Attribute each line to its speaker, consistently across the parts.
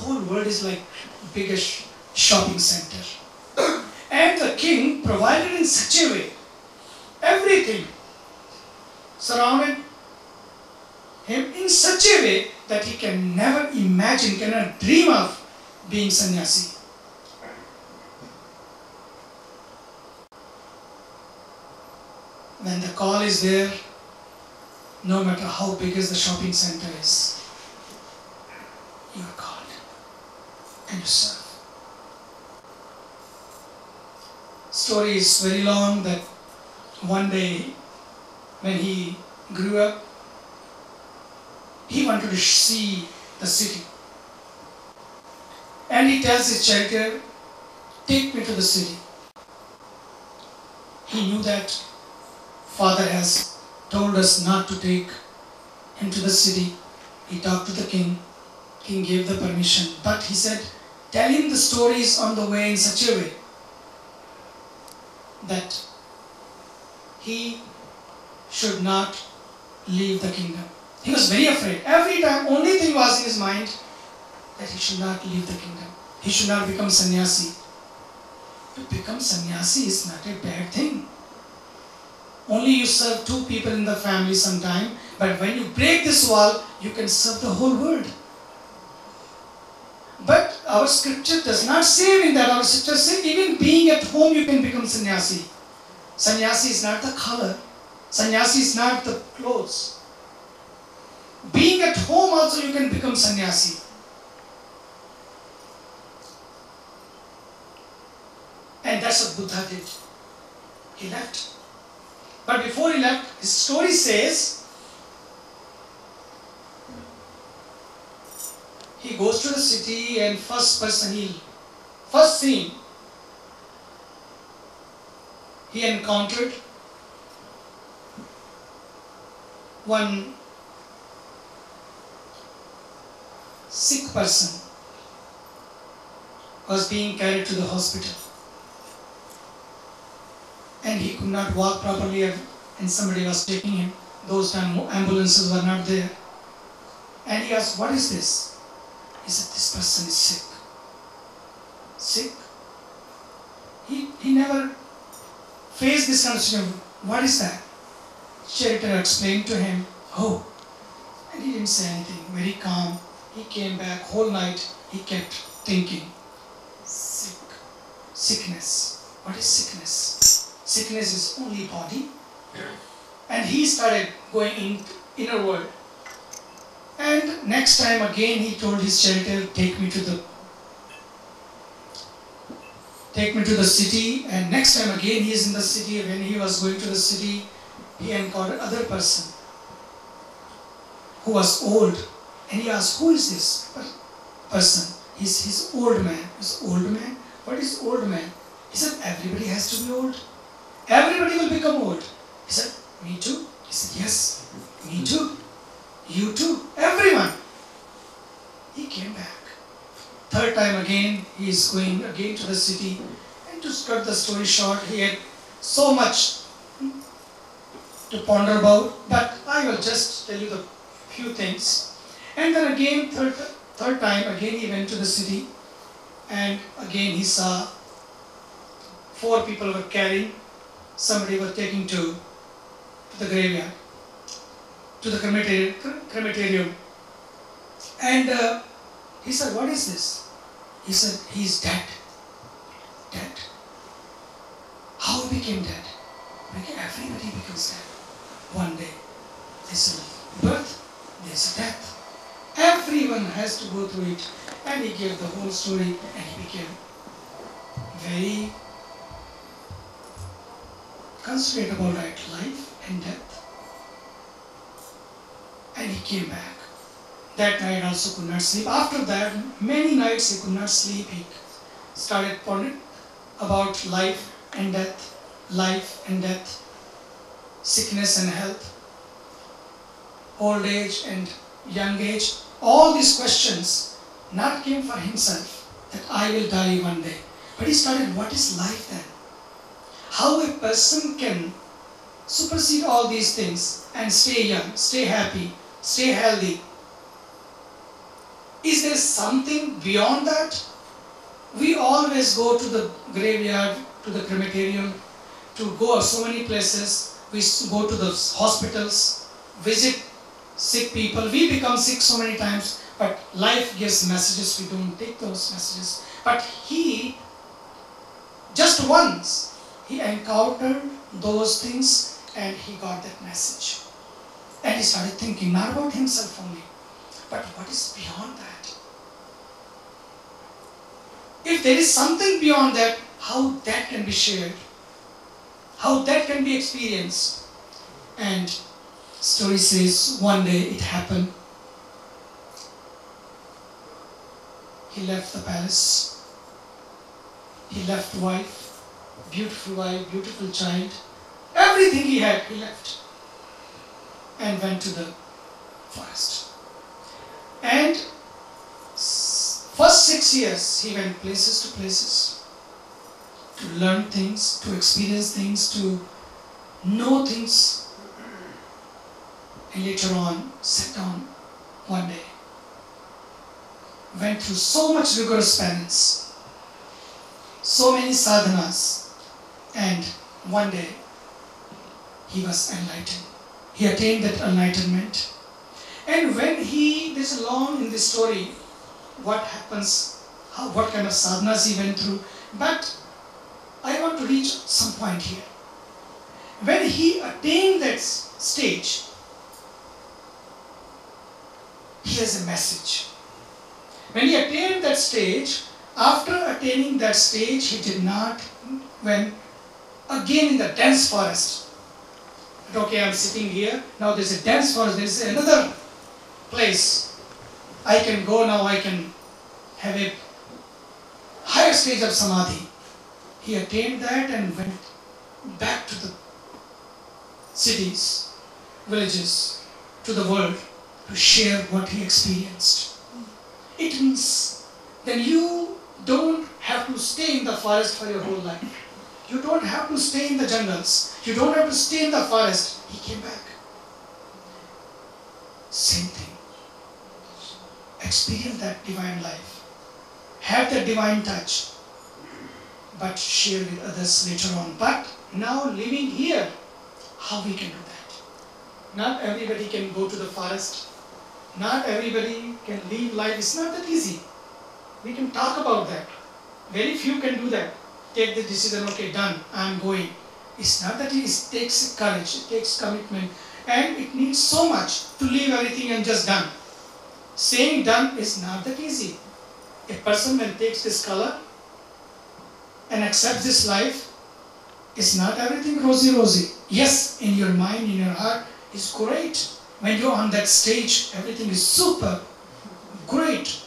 Speaker 1: whole world is like biggest shopping center. And the king provided in such a way, everything surrounded him in such a way that he can never imagine, cannot dream of being sannyasi. When the call is there, no matter how big is the shopping center is, you are called and you serve. Story is very long that one day when he grew up, he wanted to see the city. And he tells his child, take me to the city. He knew that Father has told us not to take him to the city. He talked to the king. King gave the permission. But he said, tell him the stories on the way in such a way that he should not leave the kingdom. He was very afraid. Every time, only thing was in his mind that he should not leave the kingdom. He should not become sannyasi. To become sannyasi is not a bad thing. Only you serve 2 people in the family sometime, but when you break this wall, you can serve the whole world. But our scripture does not say in that. Our scripture says even being at home you can become sannyasi. Sannyasi is not the color. Sannyasi is not the clothes. Being at home also you can become sannyasi. And that's what Buddha did. He left. But before he left, his story says, he goes to the city and first scene, he encountered one sick person was being carried to the hospital. And he could not walk properly and somebody was taking him. Those time ambulances were not there. And he asked, what is this? He said, this person is sick. Sick? He never faced this kind of situation. What is that? Charity explained to him, oh. And he didn't say anything, very calm. He came back, whole night he kept thinking, sickness. What is sickness? Sickness is only body. And he started going in inner world. And next time again he told his charioteer, take me to the city. And next time again he is in the city. When he was going to the city, he encountered another person who was old. And he asked, who is this person? He's old man. He's old man? What is old man? He said, everybody has to be old. Everybody will become old. He said, me too? He said, yes, me too. You too. Everyone. He came back. Third time again, he is going again to the city. And to cut the story short, he had so much to ponder about. But I will just tell you the few things. And then again, third time, again he went to the city. And again he saw 4 people were carrying. Somebody was taking to the graveyard, to the crematorium. And he said, what is this? He said, he's dead. Dead. How he became dead? Everybody becomes dead. One day, there's a birth, there's a death. Everyone has to go through it. And he gave the whole story and he became very considerate about life and death. And he came back. That night also could not sleep. After that, many nights he could not sleep. He started pondering about life and death, sickness and health, old age and young age. All these questions not came for himself, that I will die one day. But he started, what is life then? How a person can supersede all these things and stay young, stay happy, stay healthy. Is there something beyond that? We always go to the graveyard, to the crematorium, to go so many places. We go to the hospitals, visit sick people. We become sick so many times, but life gives messages. We don't take those messages. But he, just once, he encountered those things and he got that message. And he started thinking not about himself only, but what is beyond that? If there is something beyond that, how that can be shared, how that can be experienced. And story says one day it happened. He left the palace. He left wife, beautiful child. Everything he had, he left. And went to the forest. And first 6 years, he went places to places to learn things, to experience things, to know things. And later on, sat down one day, went through so much rigorous penance, so many sadhanas, and one day he was enlightened. He attained that enlightenment. And when there's a long in this story, what happens, what kind of sadhanas he went through. But I want to reach some point here. When he attained that stage, he has a message. When he attained that stage, after attaining that stage, he did not went again in the dense forest. But okay, I'm sitting here, now there's a dense forest, there's another place. I can go now, I can have a higher stage of samadhi. He attained that and went back to the cities, villages, to the world to share what he experienced. It means then you don't have to stay in the forest for your whole life. You don't have to stay in the jungles. You don't have to stay in the forest. He came back. Same thing. Experience that divine life. Have that divine touch. But share with others later on. But now living here, how we can do that? Not everybody can go to the forest. Not everybody can live life. It's not that easy. We can talk about that. Very few can do that. Take the decision, okay, done, I'm going. It's not that easy. It takes courage, it takes commitment, and it needs so much to leave everything and just done. Saying done is not that easy. A person when takes this color and accepts this life, it's not everything rosy-rosy. Yes, in your mind, in your heart, it's great. When you're on that stage, everything is super, great.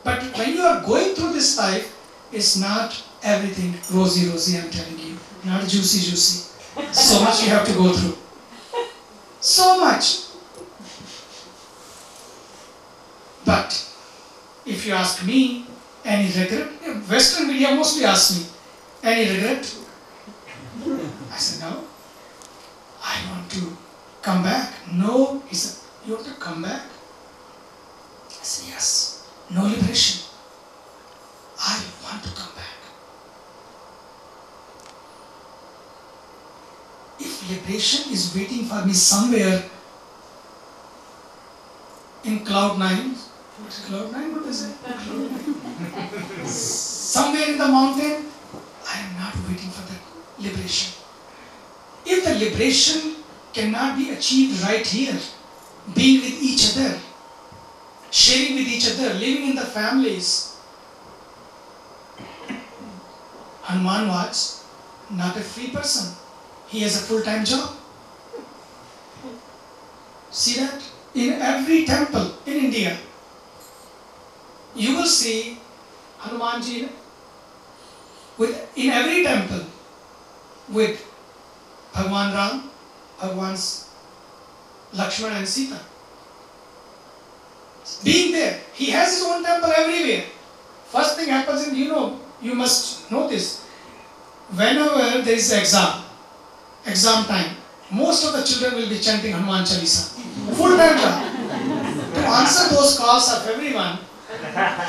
Speaker 1: But when you are going through this life, it's not everything rosy-rosy, I'm telling you. Not juicy-juicy. So much you have to go through. So much. But if you ask me, any regret? Western media mostly ask me, any regret? I said, no. I want to come back. No. He said, you want to come back? I said, yes. No liberation. I want to come back. If liberation is waiting for me somewhere in cloud 9, what is cloud 9? What is it? Cloud 9. Somewhere in the mountain, I am not waiting for that liberation. If the liberation cannot be achieved right here, being with each other, sharing with each other, living in the families. Hanuman was not a free person. He has a full-time job. See that? In every temple in India, you will see Hanumanji in every temple with Bhagwan Ram, Bhagwan's Lakshmana and Sita. Being there, he has his own temple everywhere. First thing happens, and you must know this. Whenever there is exam time, most of the children will be chanting Hanuman Chalisa. Full time job. To answer those calls of everyone.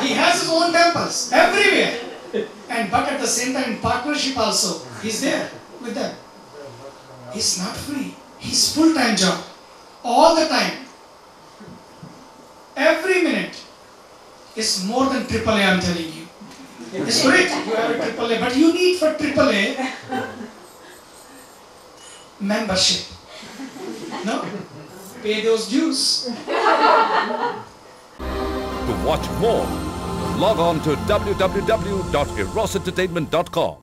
Speaker 1: He has his own temples everywhere. But at the same time, in partnership also, he's there with them. He's not free. He's full-time job. All the time. Every minute is more than AAA, I'm telling you. It's great, you have a AAA, but you need for AAA membership. No? Pay those dues.
Speaker 2: To watch more, log on to www.erosentertainment.com.